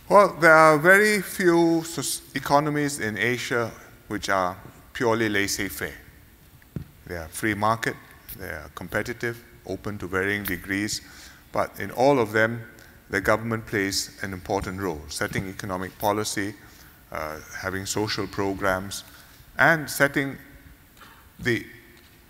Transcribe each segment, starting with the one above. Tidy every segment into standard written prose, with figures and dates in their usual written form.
Well, there are very few economies in Asia which are purely laissez-faire. They are free market, they are competitive, open to varying degrees, but in all of them, the government plays an important role, setting economic policy, having social programs, and setting the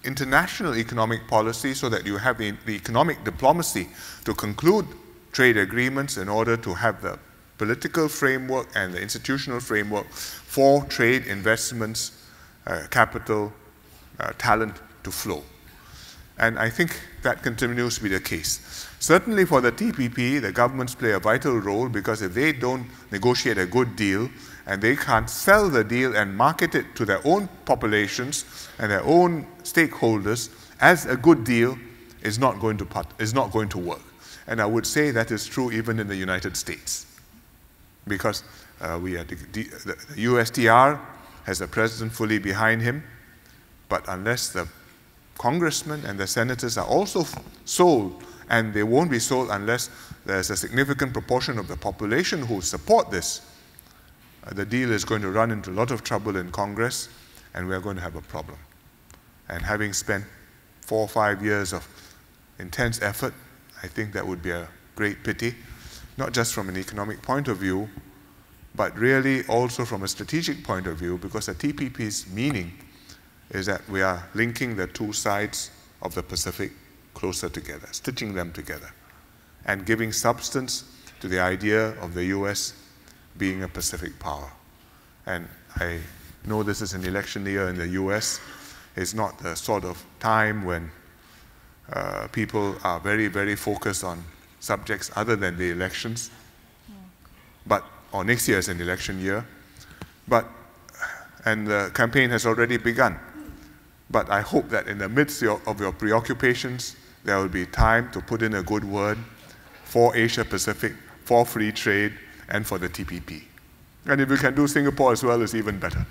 international economic policy so that you have the economic diplomacy to conclude trade agreements in order to have the political framework and the institutional framework for trade, investments, capital, talent to flow. And I think that continues to be the case. Certainly for the TPP, the governments play a vital role because if they don't negotiate a good deal and they can't sell the deal and market it to their own populations and their own stakeholders as a good deal, is not going to work. And I would say that is true even in the United States. Because the USTR has the president fully behind him, but unless the congressmen and the senators are also sold, and they won't be sold unless there's a significant proportion of the population who support this, the deal is going to run into a lot of trouble in Congress, and we're going to have a problem. And having spent 4 or 5 years of intense effort, I think that would be a great pity, not just from an economic point of view, but really also from a strategic point of view, because the TPP's meaning is that we are linking the two sides of the Pacific closer together, stitching them together, and giving substance to the idea of the US being a Pacific power. And I know this is an election year in the US. It's not the sort of time when people are very, very focused on subjects other than the elections. Or next year is an election year. And the campaign has already begun. But I hope that in the midst of your preoccupations, there will be time to put in a good word for Asia Pacific, for free trade, and for the TPP. And if we can do Singapore as well, it's even better.